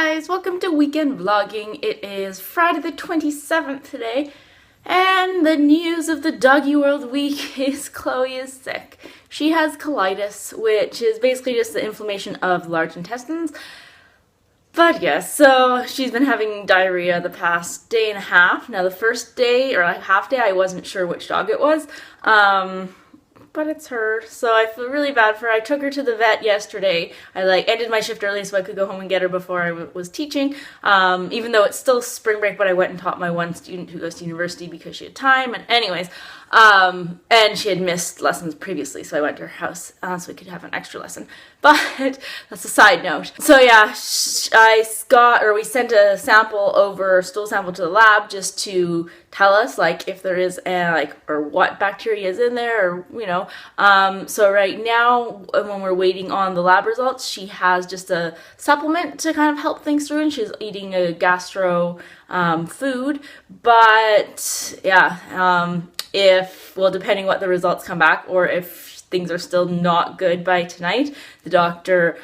guys, welcome to weekend vlogging. It is Friday the 27th today, and the news of the doggy world week is Chloe is sick. She has colitis, which is basically just the inflammation of the large intestines. But yes, so she's been having diarrhea the past day and a half. Now the first day, or like half day, I wasn't sure which dog it was. But it's her, so I feel really bad for her. I took her to the vet yesterday. I ended my shift early so I could go home and get her before I was teaching. Even though it's still spring break, but I went and taught my one student who goes to university because she had time. And anyways, and she had missed lessons previously, so I went to her house so we could have an extra lesson. But that's a side note. So yeah, we sent a sample over, stool sample to the lab just to tell us if there is or what bacteria is in there, or so right now when we're waiting on the lab results, she has just a supplement to kind of help things through, and she's eating a gastro food. But yeah, depending what the results come back, or if things are still not good by tonight, the doctor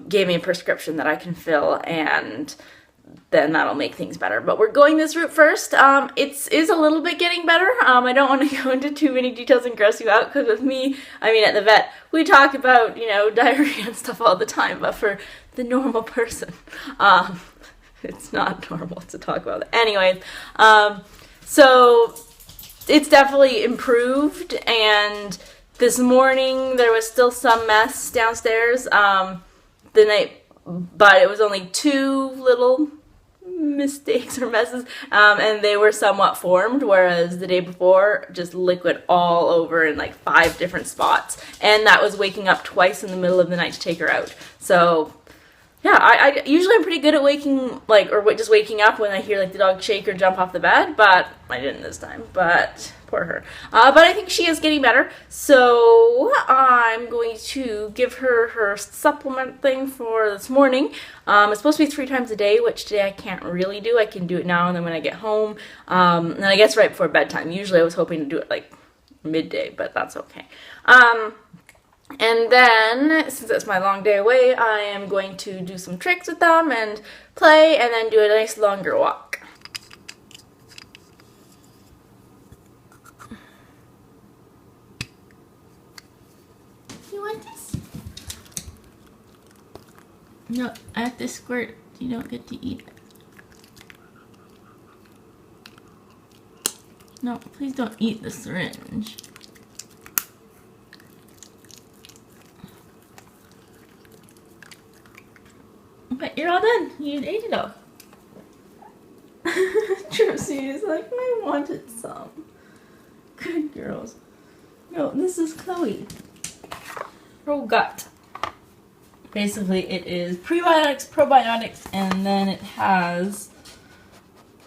gave me a prescription that I can fill, and then that'll make things better. But we're going this route first. It is a little bit getting better. I don't want to go into too many details and gross you out, because with me, at the vet, we talk about, diarrhea and stuff all the time, but for the normal person, it's not normal to talk about it. Anyways, so it's definitely improved, and this morning there was still some mess downstairs the night, but it was only two little mistakes or messes, and they were somewhat formed, whereas the day before, just liquid all over in 5 different spots, and that was waking up twice in the middle of the night to take her out. So yeah, I usually I'm pretty good at just waking up when I hear the dog shake or jump off the bed, but I didn't this time. But poor her. But I think she is getting better, so I'm going to give her supplement thing for this morning. It's supposed to be 3 times a day, which today I can't really do. I can do it now and then when I get home, and I guess right before bedtime. Usually I was hoping to do it midday, but that's okay. And then, since it's my long day away, I am going to do some tricks with them and play, and then do a nice longer walk. You want this? No, at this squirt, you don't get to eat it. No, please don't eat the syringe. But you're all done. You ate it all. Trixie is I wanted some. Good girls. No, this is Chloe. Her gut. Basically, it is prebiotics, probiotics, and then it has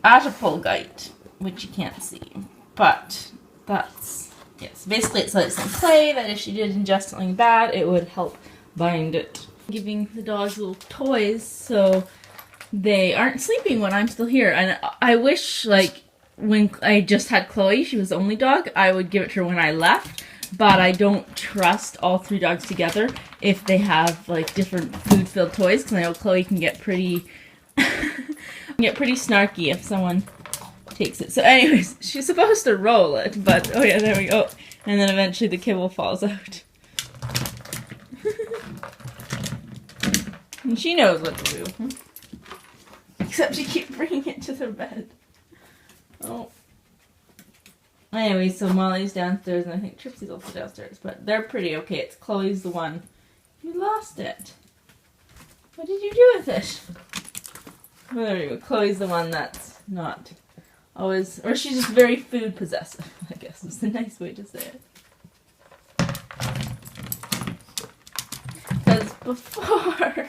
adipolgite, which you can't see. But that's, yes. Basically, it's some clay that if she did ingest something bad, it would help bind it. Giving the dogs little toys so they aren't sleeping when I'm still here. And I wish, when I just had Chloe, she was the only dog, I would give it to her when I left. But I don't trust all 3 dogs together if they have, different food-filled toys, because I know Chloe can get pretty snarky if someone takes it. So anyways, she's supposed to roll it, but, oh yeah, there we go. And then eventually the kibble falls out. And she knows what to do. Except she keeps bringing it to the bed. Oh. Anyway, so Molly's downstairs, and I think Trixie's also downstairs. But they're pretty okay. It's Chloe's the one who lost it. What did you do with it? Oh, there you go. Chloe's the one that's not always... Or she's just very food possessive, I guess is the nice way to say it. Because before...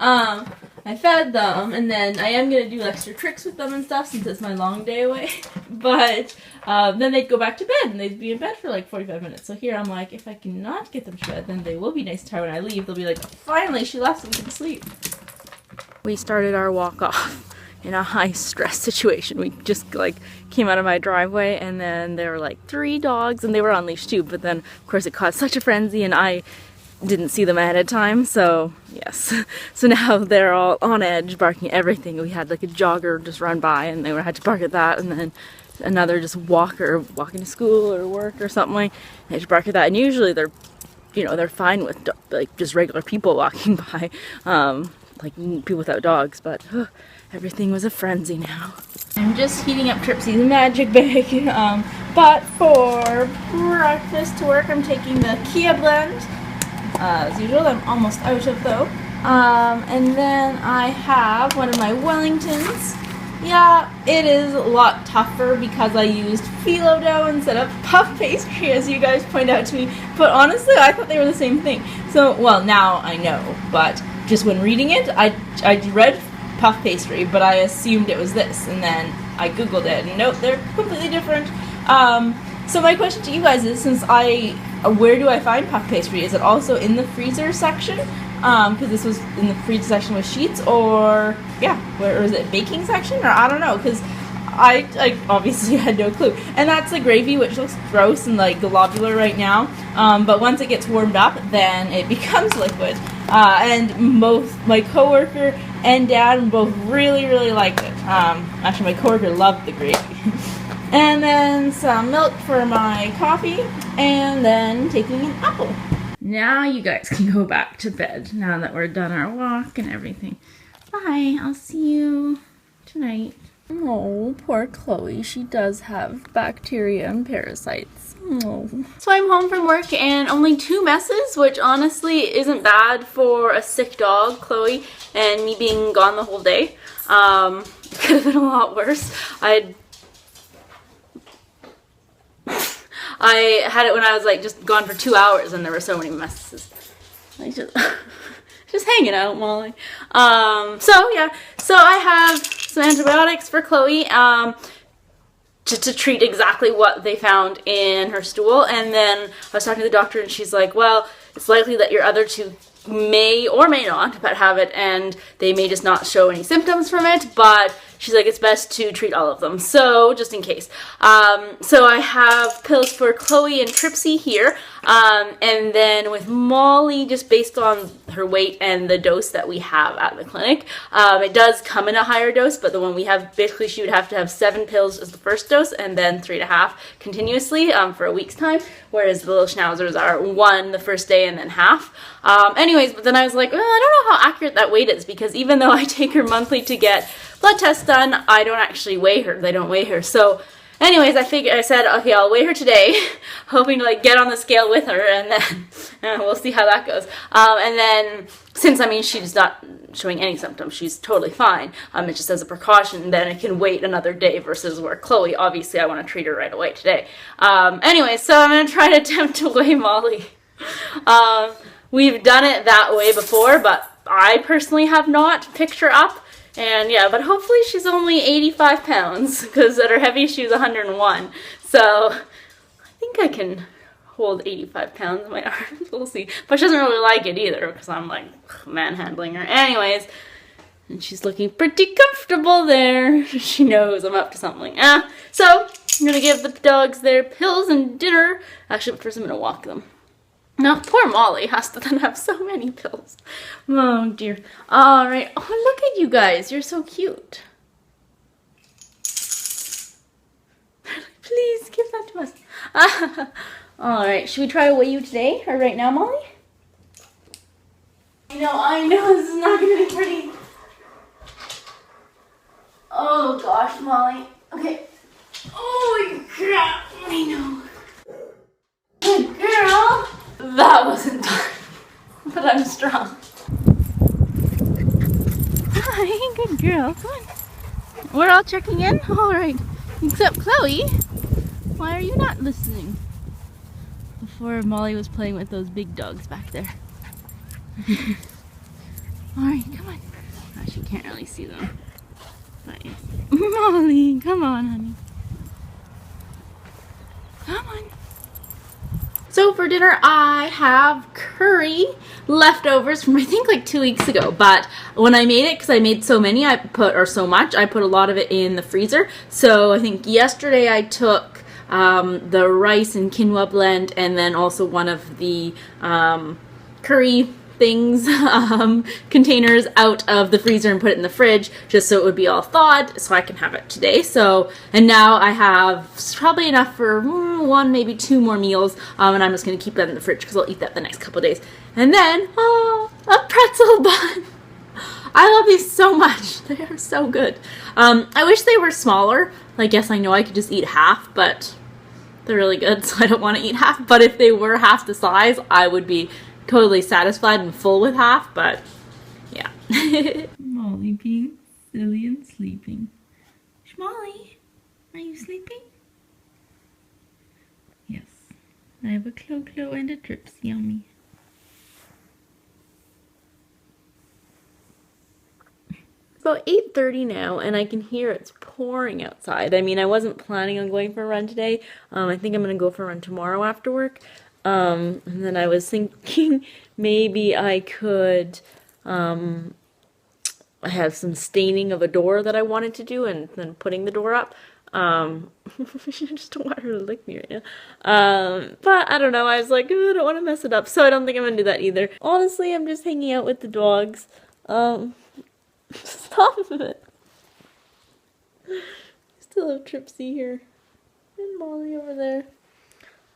I fed them, and then I am going to do extra tricks with them and stuff since it's my long day away, but then they'd go back to bed, and they'd be in bed for 45 minutes, so here I'm if I cannot get them to bed, then they will be nice and tired when I leave. They'll be finally, she left so we can sleep. We started our walk off in a high stress situation. We just came out of my driveway, and then there were 3 dogs, and they were on leash too, but then of course it caused such a frenzy, and I didn't see them ahead of time, so yes. So now they're all on edge, barking at everything. We had like a jogger just run by and they had to bark at that, and then another just walking to school or work or something, they had to bark at that. And usually they're, you know, they're fine with like just regular people walking by, like people without dogs, but everything was a frenzy now. I'm just heating up Tripsy's magic bag, but for breakfast to work I'm taking the Kia blend. As usual, I'm almost out of though. And then I have one of my Wellingtons. Yeah, it is a lot tougher because I used phyllo dough instead of puff pastry, as you guys point out to me. But honestly, I thought they were the same thing. So, well, now I know, but just when reading it, I read puff pastry, but I assumed it was this, and then I googled it, and nope, they're completely different. So my question to you guys is, where do I find puff pastry? Is it also in the freezer section? Because this was in the freezer section with sheets, or yeah, where is it, baking section, or I don't know, because I obviously had no clue. And that's the gravy, which looks gross and like globular right now, but once it gets warmed up, then it becomes liquid. And both my coworker and Dad both really liked it. Actually, my coworker loved the gravy. And then some milk for my coffee, and then taking an apple. Now you guys can go back to bed now that we're done our walk and everything. Bye, I'll see you tonight. Oh, poor Chloe. She does have bacteria and parasites. Oh. So I'm home from work and only 2 messes, which honestly isn't bad for a sick dog, Chloe, and me being gone the whole day. Could have been a lot worse. I had it when I was like just gone for 2 hours and there were so many messes. I just hanging out, Molly. So yeah, so I have some antibiotics for Chloe, to treat exactly what they found in her stool. And then I was talking to the doctor and she's like, well, it's likely that your other 2 may or may not but have it, and they may just not show any symptoms from it, but she's like, it's best to treat all of them, so just in case. So I have pills for Chloe and Tripsy here, and then with Molly, just based on her weight and the dose that we have at the clinic, it does come in a higher dose, but the one we have, basically she would have to have 7 pills as the first dose and then 3.5 continuously for a week's time, whereas the little schnauzers are 1 the first day and then half. Anyways, but then I was like, well, I don't know how accurate that weight is, because even though I take her monthly to get blood tests done, I don't actually weigh her. They don't weigh her. So anyways, I said, okay, I'll weigh her today, hoping to like get on the scale with her, and then we'll see how that goes. And then since, I mean, she's not showing any symptoms, she's totally fine. It's just as a precaution, then it can wait another day versus where Chloe, obviously I want to treat her right away today. Anyway, so I'm going to try to attempt to weigh Molly. We've done it that way before, but I personally have not picked her up. And yeah, but hopefully she's only 85 pounds, because at her heaviest she was 101. So I think I can hold 85 pounds in my arms. We'll see. But she doesn't really like it either, because I'm like manhandling her. Anyways, and she's looking pretty comfortable there. She knows I'm up to something. So I'm going to give the dogs their pills and dinner. Actually, but first I'm going to walk them. No, poor Molly has to then have so many pills. Oh dear. Alright. Oh, look at you guys. You're so cute. Please give that to us. Alright. Should we try to weigh you today or right now, Molly? I know. This is not going to be pretty. Oh gosh, Molly. Okay. Oh crap. I know. Good girl. That wasn't done, but I'm strong. Hi, good girl. Come on. We're all checking in? All right. Except Chloe. Why are you not listening? Before Molly was playing with those big dogs back there. All right, come on. Gosh, you can't really see them. But yeah. Molly, come on, honey. Come on. So for dinner, I have curry leftovers from I think like 2 weeks ago. But when I made it, because I made so many, I put a lot of it in the freezer. So I think yesterday I took the rice and quinoa blend, and then also one of the curry things, containers out of the freezer and put it in the fridge just so it would be all thawed so I can have it today. So, and now I have probably enough for one, maybe two more meals, and I'm just going to keep that in the fridge because I'll eat that the next couple of days. And then, a pretzel bun. I love these so much. They are so good. I wish they were smaller. I guess I know I could just eat half, but they're really good, so I don't want to eat half. But if they were half the size, I would be totally satisfied and full with half, but yeah. Molly being silly and sleeping. Schmolly, are you sleeping? Yes. I have a Clo-Clo and a Drips. Yummy. It's about 8:30 now, and I can hear it's pouring outside. I mean, I wasn't planning on going for a run today. I think I'm going to go for a run tomorrow after work. And then I was thinking maybe I could I have some staining of a door that I wanted to do and then putting the door up. I just don't want her to lick me right now. But I don't know, I was like, oh, I don't want to mess it up, so I don't think I'm going to do that either. Honestly, I'm just hanging out with the dogs. Stop it. Still have Tripsy here. And Molly over there.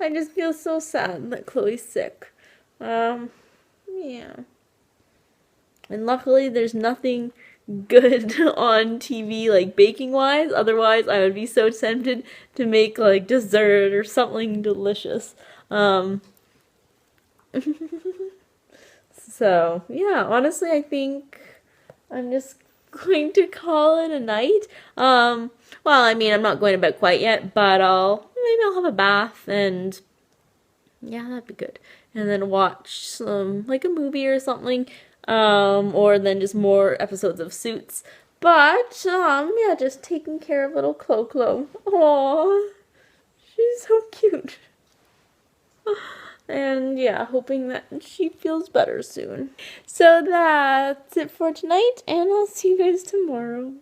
I just feel so sad that Chloe's sick. Yeah. And luckily there's nothing good on TV, like baking-wise. Otherwise, I would be so tempted to make like dessert or something delicious. So, yeah, honestly, I think I'm just going to call it a night. Well, I mean, I'm not going to bed quite yet, but maybe I'll have a bath and yeah, that'd be good. And then watch some, like a movie or something, or then just more episodes of Suits. But, yeah, just taking care of little Clo-Clo. Aww, she's so cute. And yeah, hoping that she feels better soon. So that's it for tonight, and I'll see you guys tomorrow.